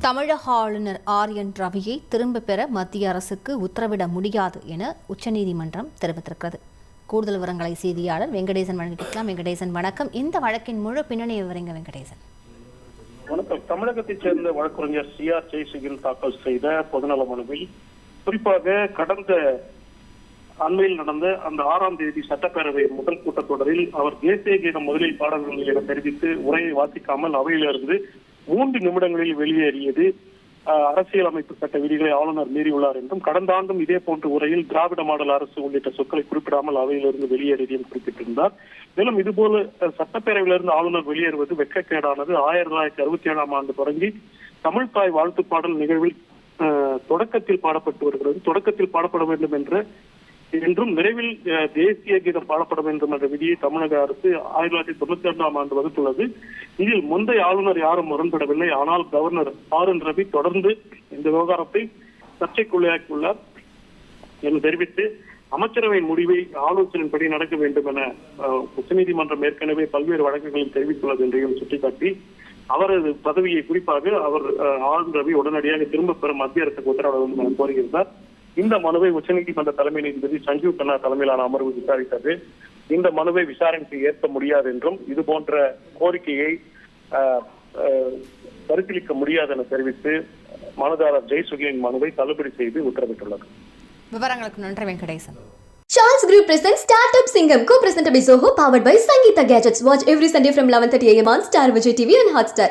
தமிழக ஆளுநர் ஆர்.என். ரவியை திரும்பப் பெற மத்திய அரசுக்கு உத்தரவிட முடியாது என உச்சநீதிமன்றம் தெரிவித்திருக்கிறது. கூடுதல் விவரங்களை செய்தியாளர் வெங்கடேசன் வழங்கிக்கலாம். வெங்கடேசன், வணக்கம். இந்த வழக்கின் முழு பின்னணி விவரங்க வெங்கடேசன். வணக்கம். தமிழகத்தைச் சேர்ந்த வழக்கறிஞர் சி.ஆர். ஜெயசூரியன் தாக்கல் செய்த பொதுநல மனுவில் குறிப்பாக கடந்த அண்மையில் நடந்த அந்த 6ஆம் தேதி சட்டப்பேரவை முதல் கூட்டத்தொடரில் அவர் தேசிய கீதம் முதலில் பாடவில்லை என தெரிவித்து உரையை வாசிக்காமல் அவையிலிருந்து 3 நிமிடங்களில் வெளியேறியது அரசியலமைப்பு சட்ட விதிகளை ஆளுநர் மீறியுள்ளார் என்றும், கடந்த ஆண்டும் இதே போன்ற உரையில் திராவிட மாடல் அரசு உள்ளிட்ட சொற்களை குறிப்பிடாமல் அவையிலிருந்து வெளியேறியதையும் குறிப்பிட்டிருந்தார். மேலும் இதுபோல சட்டப்பேரவையிலிருந்து ஆளுநர் வெளியேறுவது வெட்கக்கேடானது. 1967ஆம் ஆண்டு தொடங்கி தமிழ் தாய் வாழ்த்து பாடல் நிகழ்வில் தொடக்கத்தில் பாடப்பட்டு வருகிறது. தொடக்கத்தில் பாடப்பட வேண்டும் என்றும் விரைவில் தேசிய கீதம் பாடப்பட வேண்டும் என்ற விதியை தமிழக அரசு 1992ஆம் ஆண்டு வகுத்துள்ளது. இதில் முந்தைய ஆளுநர் யாரும் முரண்படவில்லை. ஆனால் கவர்னர் ஆர்.என். ரவி தொடர்ந்து இந்த விவகாரத்தை சர்ச்சைக்குள்ளாக்கியுள்ளார் என்று தெரிவித்து அமைச்சரவையின் முடிவை ஆலோசனையின்படி நடக்க வேண்டும் என உச்சநீதிமன்றம் ஏற்கனவே பல்வேறு வழக்குகளில் தெரிவித்துள்ளது என்றையும் சுட்டிக்காட்டி அவரது பதவியை குறிப்பாக அவர் ஆர்.என். ரவி உடனடியாக திரும்ப பெற மத்திய அரசுக்கு உத்தரவிட வேண்டும் என கோருகிறார். இந்த மனுவை உச்சநீதிமன்ற தலைமை நீதிபதி சஞ்சீவ் கண்ணா தலைமையிலான அமர்வு விசாரித்தது. இந்த மனுவை விசாரணைக்கு ஏற்க முடியாது என்றும், இது போன்ற கோரிக்கையை பரிசீலிக்க முடியாது என தெரிவித்து மனுதாரர் ஜெயசூரியன் மனுவை தள்ளுபடி செய்து உத்தரவிட்டுள்ளது. விவரங்களுக்கு நன்றி Venkatesan. Charles Group presents Startup Singham, co-presented by Zoho, powered by Sangeeta Gadgets. Watch every Sunday from 11:30 a.m. on Star Vijay TV and Hotstar.